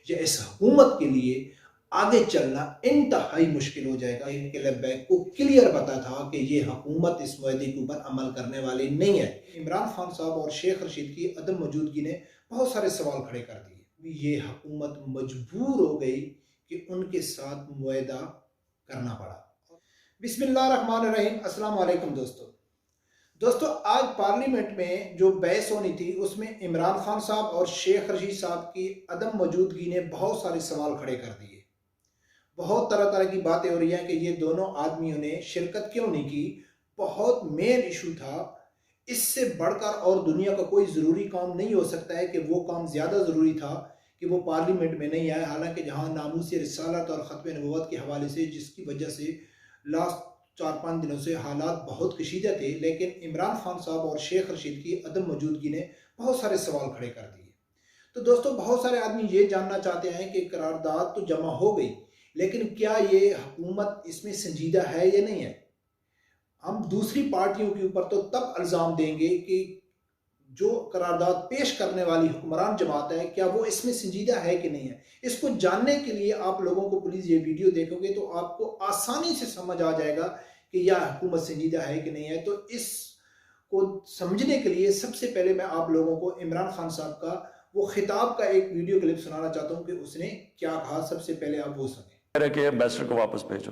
या इस हुकूमत के लिए आगे चलना इंतहाई मुश्किल हो जाएगा। इनके लब्बैक को क्लियर पता था कि ये हुकूमत इस मुआहदे के ऊपर अमल करने वाली नहीं है। इमरान खान साहब और शेख रशीद की अदम मौजूदगी ने बहुत सारे सवाल खड़े कर दिए। ये हुकूमत मजबूर हो गई कि उनके साथ मुआहदा करना पड़ा। बिस्मिल्लाहिर्रहमानिर्रहीम, अस्सलाम वालेकुम दोस्तों। आज पार्लियामेंट में जो बहस होनी थी उसमें इमरान खान साहब और शेख रशीद साहब की अदम मौजूदगी ने बहुत सारे सवाल खड़े कर दिए। बहुत तरह तरह की बातें हो रही हैं कि ये दोनों आदमियों ने शिरकत क्यों नहीं की। बहुत मेन इशू था। इससे बढ़कर और दुनिया का कोई ज़रूरी काम नहीं हो सकता है कि वो काम ज़्यादा ज़रूरी था कि वो पार्लियामेंट में नहीं आए। हालांकि जहां नामूस रिसालत और ख़त्म नबूवत के हवाले से जिसकी वजह से लास्ट 4-5 दिनों से हालात बहुत कशीदा थे, लेकिन इमरान खान साहब और शेख रशीद की अदम मौजूदगी ने बहुत सारे सवाल खड़े कर दिए। तो दोस्तों, बहुत सारे आदमी ये जानना चाहते हैं कि करारदाद तो जमा हो गई, लेकिन क्या ये हुकूमत इसमें संजीदा है या नहीं है। हम दूसरी पार्टियों के ऊपर तो तब इल्ज़ाम देंगे कि जो करारदाद पेश करने वाली हुक्मरान जमात है, क्या वो इसमें संजीदा है कि नहीं है। इसको जानने के लिए आप लोगों को प्लीज़ ये वीडियो देखोगे तो आपको आसानी से समझ आ जाएगा कि यह हुकूमत संजीदा है कि नहीं है। तो इसको समझने के लिए सबसे पहले मैं आप लोगों को इमरान खान साहब का वो खिताब का एक वीडियो क्लिप सुनाना चाहता हूँ कि उसने क्या कहा। सबसे पहले आप वो सुने। के एम्बेसडर को वापस भेजो।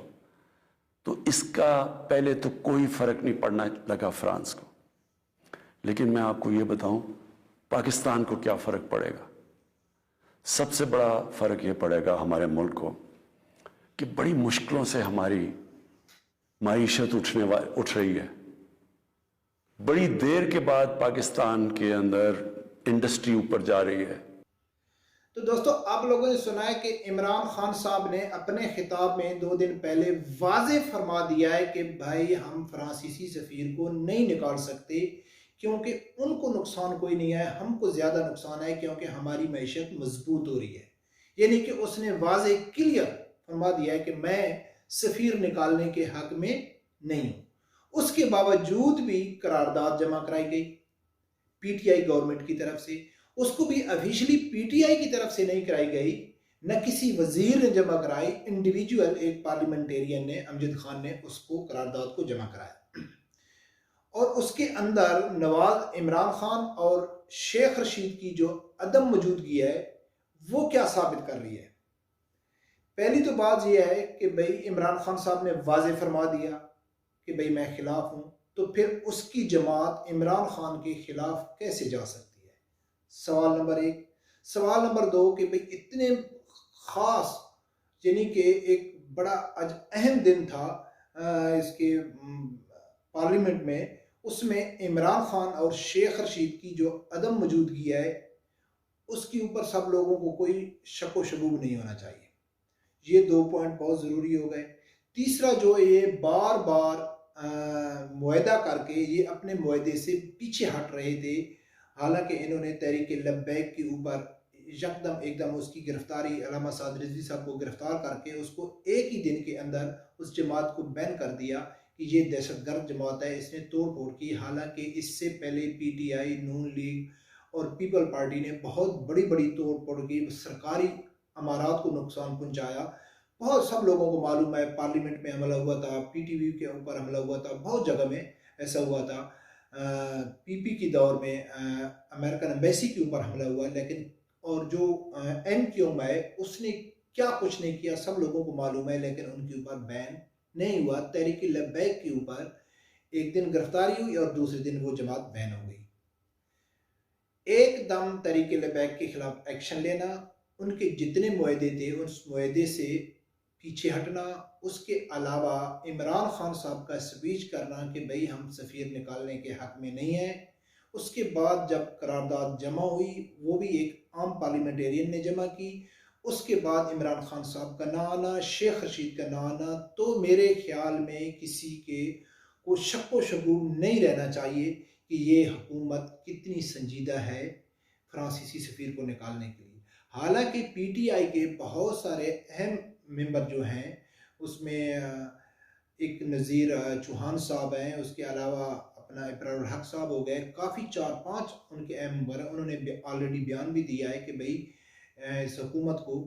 तो इसका पहले तो कोई फर्क नहीं पड़ना लगा फ्रांस को, लेकिन मैं आपको ये बताऊं पाकिस्तान को क्या फर्क पड़ेगा। सबसे बड़ा फर्क ये पड़ेगा हमारे मुल्क को कि बड़ी मुश्किलों से हमारी माईशत उठ रही है। बड़ी देर के बाद पाकिस्तान के अंदर इंडस्ट्री ऊपर जा रही है। तो दोस्तों, आप लोगों ने सुना है कि इमरान खान साहब ने अपने खिताब में 2 दिन पहले वाज़े फरमा दिया है कि भाई हम फ्रांसीसी सफ़ीर को नहीं निकाल सकते क्योंकि उनको नुकसान कोई नहीं है, हमको ज़्यादा नुकसान है क्योंकि हमारी मईशत मजबूत हो रही है। यानी कि उसने वाज़े क्लियर फरमा दिया है कि मैं सफ़ीर निकालने के हक में नहीं हूँ। उसके बावजूद भी करारदाद जमा कराई गई पीटीआई गवर्नमेंट की तरफ से। उसको भी ऑफिशियली पीटीआई की तरफ से नहीं कराई गई, न किसी वजीर ने जमा कराई, इंडिविजुअल एक पार्लियामेंटेरियन ने, अमजद खान ने उसको करारदाद को जमा कराया। और उसके अंदर नवाज इमरान खान और शेख रशीद की जो अदम मौजूदगी है वो क्या साबित कर रही है। पहली तो बात यह है कि भाई इमरान खान साहब ने वाज़े फरमा दिया कि भाई मैं खिलाफ हूं, तो फिर उसकी जमात इमरान खान के खिलाफ कैसे जा सकती है। सवाल नंबर 1। सवाल नंबर 2 कि भाई इतने खास, यानी कि एक बड़ा आज अहम दिन था इसके पार्लियामेंट में, उसमें इमरान खान और शेख रशीद की जो अदम मौजूदगी है उसके ऊपर सब लोगों को कोई शक व शबूब नहीं होना चाहिए। ये 2 पॉइंट बहुत ज़रूरी हो गए। तीसरा, जो ये बार बार मुआहदा करके ये अपने मुआहदे से पीछे हट रहे थे। हालांकि इन्होंने तहरीक लब्बैक के ऊपर यकदम एकदम उसकी गिरफ्तारी, अल्लामा साद रिजवी साहब को गिरफ्तार करके उसको एक ही दिन के अंदर उस जमात को बैन कर दिया कि ये दहशतगर्द जमात है, इसने तोड़ फोड़ की। हालांकि इससे पहले पीटीआई, नून लीग और पीपल पार्टी ने बहुत बड़ी बड़ी तोड़ फोड़ की, सरकारी अमारात को नुकसान पहुंचाया। बहुत सब लोगों को मालूम है, पार्लियामेंट में हमला हुआ था, पीटीवी के ऊपर हमला हुआ था, बहुत जगह में ऐसा हुआ था। पीपी के दौर में अमेरिकन एम्बेसी के ऊपर हमला हुआ, लेकिन और जो एनक्यूएम है उसने क्या कुछ नहीं किया सब लोगों को मालूम है, लेकिन उनके ऊपर बैन नहीं हुआ। तहरीक लब्बैक के ऊपर एक दिन गिरफ्तारी हुई और दूसरे दिन वो जमात बैन हो गई। एकदम तहरीक लब्बैक के खिलाफ एक्शन लेना, उनके जितने मुआहदे थे उस मुआहदे से पीछे हटना, उसके अलावा इमरान खान साहब का स्पीच करना कि भाई हम सफ़ीर निकालने के हक में नहीं है। उसके बाद जब करारदाद जमा हुई वो भी एक आम पार्लियामेंटेरियन ने जमा की। उसके बाद इमरान खान साहब का ना आना, शेख रशीद का ना आना, तो मेरे ख्याल में किसी के को शक व शबूब नहीं रहना चाहिए कि ये हुकूमत कितनी संजीदा है फ्रांसीसी सफ़ीर को निकालने के लिए। हालांकि पीटीआई के बहुत सारे अहम मेंबर जो हैं उसमें एक नज़ीर चौहान साहब हैं, उसके अलावा अपना इकरारुल हक साहब हो गए, काफ़ी 4-5 उनके अहम मेंबर हैं। उन्होंने ऑलरेडी बयान भी दिया है कि भाई इस हुकूमत को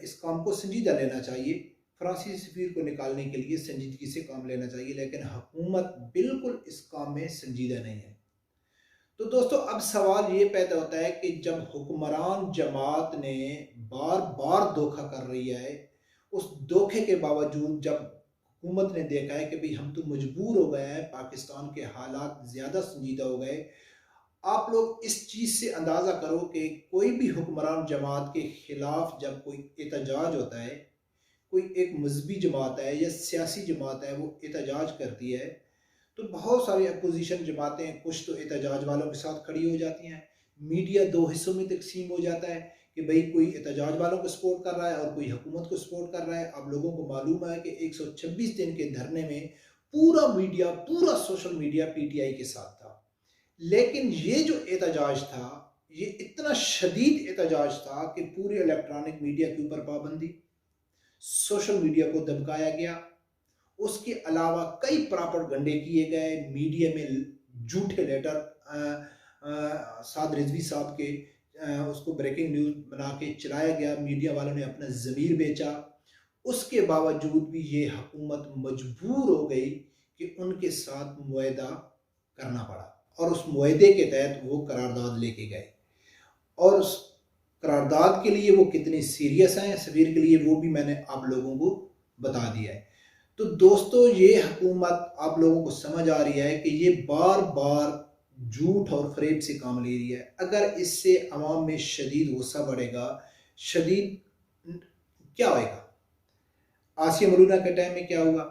इस काम को संजीदा लेना चाहिए। फ्रांसीसी सफीर को निकालने के लिए संजीदगी से काम लेना चाहिए, लेकिन हुकूमत बिल्कुल इस काम में संजीदा नहीं है। तो दोस्तों अब सवाल ये पैदा होता है कि जब हुक्मरान जमात ने बार बार धोखा कर रही है, उस धोखे के बावजूद जब हुकूमत ने देखा है कि भाई हम तो मजबूर हो गए हैं, पाकिस्तान के हालात ज़्यादा संजीदा हो गए, आप लोग इस चीज़ से अंदाज़ा करो कि कोई भी हुक्मरान जमात के ख़िलाफ़ जब कोई एहतजाज होता है, कोई एक मजहबी जमात है या सियासी जमात है वो एहतजाज करती है, तो बहुत सारी अपोजिशन जमातें कुछ तो एहतजाज वालों के साथ खड़ी हो जाती हैं। मीडिया दो हिस्सों में तकसीम हो जाता है कि भाई कोई एहतजाज वालों को सपोर्ट कर रहा है और कोई हुकूमत को सपोर्ट कर रहा है। अब लोगों को मालूम है कि 126 दिन के धरने में पूरा मीडिया, पूरा सोशल मीडिया पीटीआई के साथ था, लेकिन ये जो एहतजाज था ये इतना शदीद एहतजाज था कि पूरे इलेक्ट्रॉनिक मीडिया के ऊपर पाबंदी, सोशल मीडिया को दबकाया गया, उसके अलावा कई प्रोपेगेंडे किए गए, मीडिया में झूठे लेटर साद रिजवी साहब के उसको ब्रेकिंग न्यूज़ बना के चलाया गया, मीडिया वालों ने अपना ज़मीर बेचा। उसके बावजूद भी ये हुकूमत मजबूर हो गई कि उनके साथ मुआहदा करना पड़ा और उस मुआहदे के तहत वो करारदाद लेके गए, और उस करारदाद के लिए वो कितने सीरियस हैं सफीर के लिए वो भी मैंने आप लोगों को बता दिया है। तो दोस्तों ये हुकूमत आप लोगों को समझ आ रही है कि ये बार बार झूठ और फरेब से काम ले रही है। अगर इससे अवाम में शदीद गुस्सा बढ़ेगा, शदीद क्या होएगा? आसिया मरूना के टाइम में क्या हुआ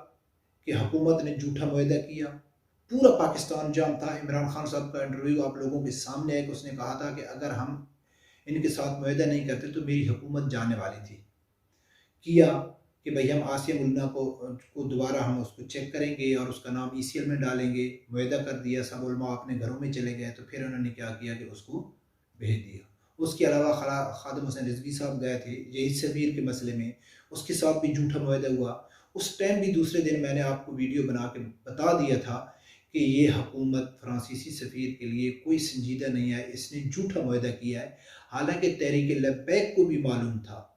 कि हुकूमत ने झूठा मुआहदा किया, पूरा पाकिस्तान जाम था। इमरान खान साहब का इंटरव्यू आप लोगों के सामने है कि उसने कहा था कि अगर हम इनके साथ मुआहदा नहीं करते तो मेरी हुकूमत जाने वाली थी। किया कि भाई हम आसिया मुल्ना को दोबारा हम उसको चेक करेंगे और उसका नाम ईसीएल में डालेंगे, मुआहदा कर दिया, सब उलमा अपने घरों में चले गए। तो फिर उन्होंने क्या किया कि उसको भेज दिया। उसके अलावा खादिम हुसैन रिजवी साहब गए थे यही सफीर के मसले में, उसके साथ भी झूठा मुआहदा हुआ। उस टाइम भी दूसरे दिन मैंने आपको वीडियो बना के बता दिया था कि ये हुकूमत फ्रांसीसी सफ़ीर के लिए कोई संजीदा नहीं है, इसने झूठा मुआहदा किया है। हालांकि तहरीक लब्बैक को भी मालूम था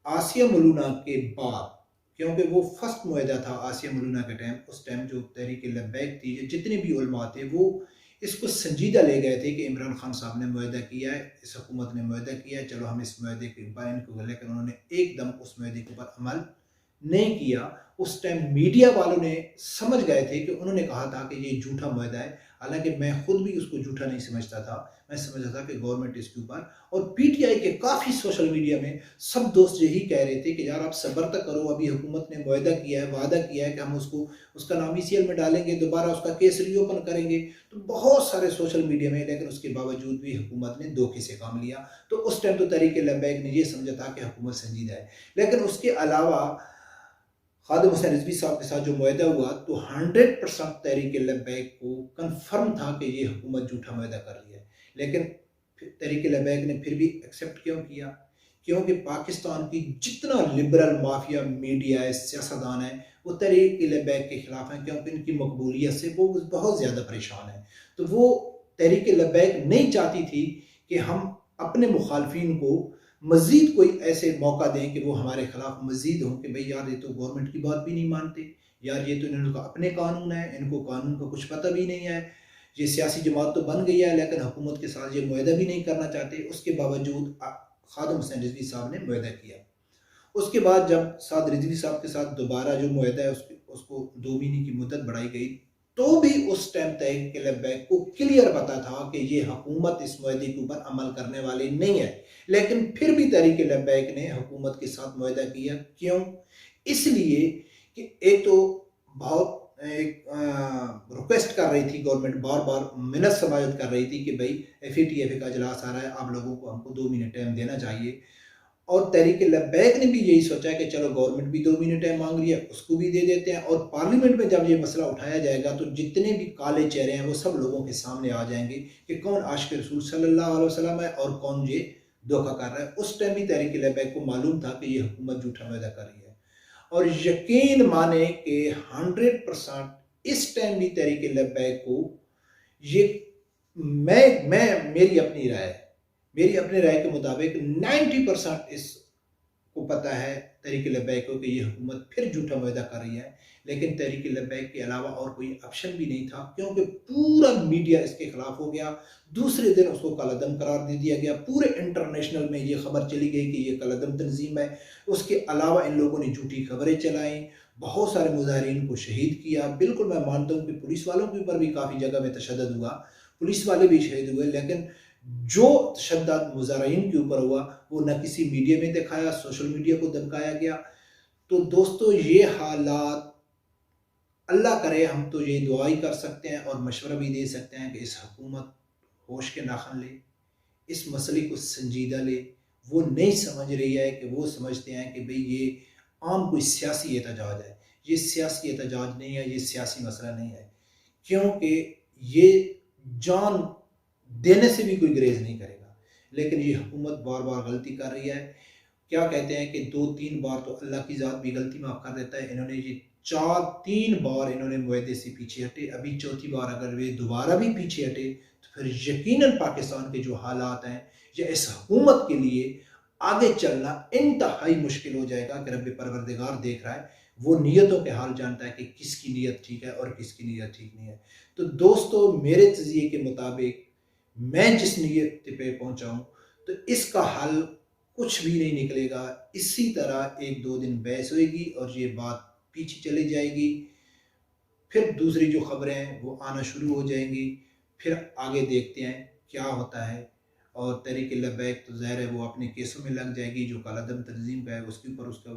आसिया मलूना के बाद, क्योंकि वो फर्स्ट मुआहदा था आसिया मलूना के टाइम। उस टाइम जो तहरीक लब्बैक थी, जितने भी उलमा थे, वो इसको संजीदा ले गए थे कि इमरान खान साहब ने मुआहदा किया है, इस हुकूमत ने मुआहदा किया है, चलो हम इस मुआहदे के ऊपर इनको, लेकिन उन्होंने एकदम उस मुआहदे के ऊपर अमल नहीं किया। उस टाइम मीडिया वालों ने समझ गए थे कि उन्होंने कहा था कि ये झूठा मुआहदा है। हालांकि मैं खुद भी उसको झूठा नहीं समझता था, मैं समझता था कि गवर्नमेंट इसके ऊपर, और पीटीआई के काफ़ी सोशल मीडिया में सब दोस्त यही कह रहे थे कि यार आप सब्र तक करो, अभी हुकूमत ने मुआहदा किया है, वादा किया है कि हम उसको, उसका नाम ईसीएल में डालेंगे, दोबारा उसका केस रीओपन करेंगे। तो बहुत सारे सोशल मीडिया में, लेकिन उसके बावजूद भी हुकूमत ने धोखे से काम लिया। तो उस टाइम तो तहरीक लब्बैक ने ये समझा था कि हुकूमत संजीदा है, लेकिन उसके अलावा खादिम हुसैन रिजवी साहब के साथ जो मुआहदा हुआ तो 100% तहरीक लब्बैक को कन्फर्म था कि ये हुकूमत झूठा मुआहदा कर रही है। लेकिन तहरीक लब्बैक ने फिर भी एक्सेप्ट क्यों किया? क्योंकि पाकिस्तान की जितना लिबरल माफिया मीडिया है, सियासतदान है, वो तहरीक लब्बैक के खिलाफ हैं, क्योंकि इनकी मकबूलियत से वो बहुत ज़्यादा परेशान है। तो वो तहरीक लब्बैक नहीं चाहती थी कि हम अपने मुखालफिन को मज़ीद कोई ऐसे मौका दें कि वो हमारे खिलाफ मज़ीद हों कि भाई यार ये तो गवर्नमेंट की बात भी नहीं मानते, यार ये तो इनका अपने कानून है, इनको कानून का कुछ पता भी नहीं है, ये सियासी जमात तो बन गई है लेकिन हुकूमत के साथ ये मुआहदा भी नहीं करना चाहते। उसके बावजूद खादिम हुसैन रिजवी साहब ने मुआहदा किया। उसके बाद जब साद रिजवी साहब के साथ दोबारा जो मुआहदा है उसको 2 महीने की मुद्दत बढ़ाई गई, तो भी उस टाइम तहरीक लब्बैक को क्लियर पता था कि ये हुकूमत इस मुआहदे के ऊपर अमल करने वाली नहीं है। लेकिन फिर भी तहरीक लब्बैक ने हुकूमत के साथ मुआहदा किया। क्यों? इसलिए कि एक तो बहुत रिक्वेस्ट कर रही थी गवर्नमेंट, बार बार मिन्नत समाजत कर रही थी कि भाई FATF का इजलास आ रहा है, आप लोगों को हमको 2 महीने टाइम देना चाहिए। और तहरीक लब्बैक ने भी यही सोचा कि चलो गवर्नमेंट भी 2 महीने टाइम मांग रही है, उसको भी दे देते हैं, और पार्लियामेंट में जब ये मसला उठाया जाएगा तो जितने भी काले चेहरे हैं वो सब लोगों के सामने आ जाएंगे कि कौन आशिक रसूल सल्लल्लाहु अलैहि वसल्लम है और कौन ये धोखा कर रहा है। उस टाइम भी तहरीक लब्बैक को मालूम था कि ये हुकूमत झूठा मुआहदा कर रही है, और यकीन माने कि 100% इस टाइम भी तहरीक लब्बैक को ये, मैं मेरी अपनी राय है, मेरी अपने राय के मुताबिक 90% इसको पता है तहरीक लब्बैक को कि ये हुकूमत फिर झूठा वायदा कर रही है, लेकिन तहरीक लब्बैक के अलावा और कोई ऑप्शन भी नहीं था, क्योंकि पूरा मीडिया इसके खिलाफ हो गया। दूसरे दिन उसको कलअदम करार दे दिया गया, पूरे इंटरनेशनल में ये खबर चली गई कि ये कलअदम तंजीम है। उसके अलावा इन लोगों ने झूठी खबरें चलाई, बहुत सारे मुजाहिरीन को शहीद किया। बिल्कुल मैं मानता हूँ कि पुलिस वालों के ऊपर भी काफ़ी जगह में तशद्दुद हुआ, पुलिस वाले भी शहीद हुए, लेकिन जो तशद्दुद मुजाहिरीन के ऊपर हुआ वो न किसी मीडिया में दिखाया, सोशल मीडिया को धमकाया गया। तो दोस्तों ये हालात, अल्लाह करे हम तो ये दुआ ही कर सकते हैं और मशवरा भी दे सकते हैं कि इस हुकूमत होश के नाखन ले, इस मसले को संजीदा ले। वो नहीं समझ रही है कि वो समझते हैं कि भाई ये आम कोई सियासी एहतजाज है। ये सियासी एहतजाज नहीं है, ये सियासी मसला नहीं है, क्योंकि ये जान देने से भी कोई ग्रेज नहीं करेगा। लेकिन ये हुकूमत बार बार गलती कर रही है। क्या कहते हैं कि 2-3 बार तो अल्लाह की ज़ात भी गलती माफ़ कर देता है। इन्होंने ये 3 बार इन्होंने मुआहदे से पीछे हटे, अभी चौथी बार अगर वे दोबारा भी पीछे हटे तो फिर यकीनन पाकिस्तान के जो हालात हैं या इस हुकूमत के लिए आगे चलना इंतहाई मुश्किल हो जाएगा। कि रब परवरदिगार देख रहा है, वो नीयतों के हाल जानता है कि किसकी नीयत ठीक है और किसकी नीयत ठीक नहीं है। तो दोस्तों मेरे तज़िये के मुताबिक मैं जिस नीयत पे पहुंचा हूं, तो इसका हल कुछ भी नहीं निकलेगा। इसी तरह 1-2 दिन बहस होगी और ये बात पीछे चली जाएगी। फिर दूसरी जो खबरें हैं वो आना शुरू हो जाएंगी। फिर आगे देखते हैं क्या होता है। और तहरीक लब्बैक तो ज़ाहिर है वो अपने केसों में लग जाएगी, जो कालादम तंजीम का है उसके ऊपर उसका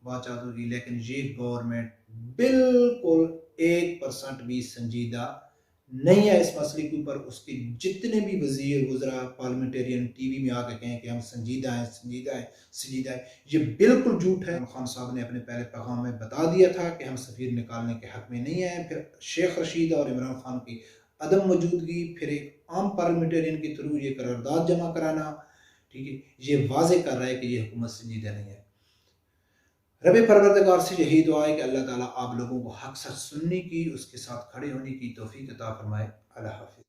बातचीत होगी। लेकिन ये गवर्नमेंट बिल्कुल 1% भी संजीदा नहीं है इस मसले के ऊपर। उसके जितने भी वजीर वज़रा पार्लियामेंटेरियन टीवी में आकर कहें कि हम संजीदा हैं, संजीदा है, संजीदा है, ये बिल्कुल झूठ है। खान साहब ने अपने पहले पैगाम में बता दिया था कि हम सफ़ीर निकालने के हक में नहीं हैं। फिर शेख रशीद और इमरान खान की अदम मौजूदगी, फिर एक आम पार्लियामेंटेरियन के थ्रू ये करारदाद जमा कराना, ठीक है, ये वाज़े कर रहा है कि ये हुकूमत संजीदा नहीं है। रब परवरदिगार से यही दुआ है कि अल्लाह ताला आप लोगों को हक सच सुनने की, उसके साथ खड़े होने की तौफीक अता फरमाए। अल्लाह हाफ़िज़।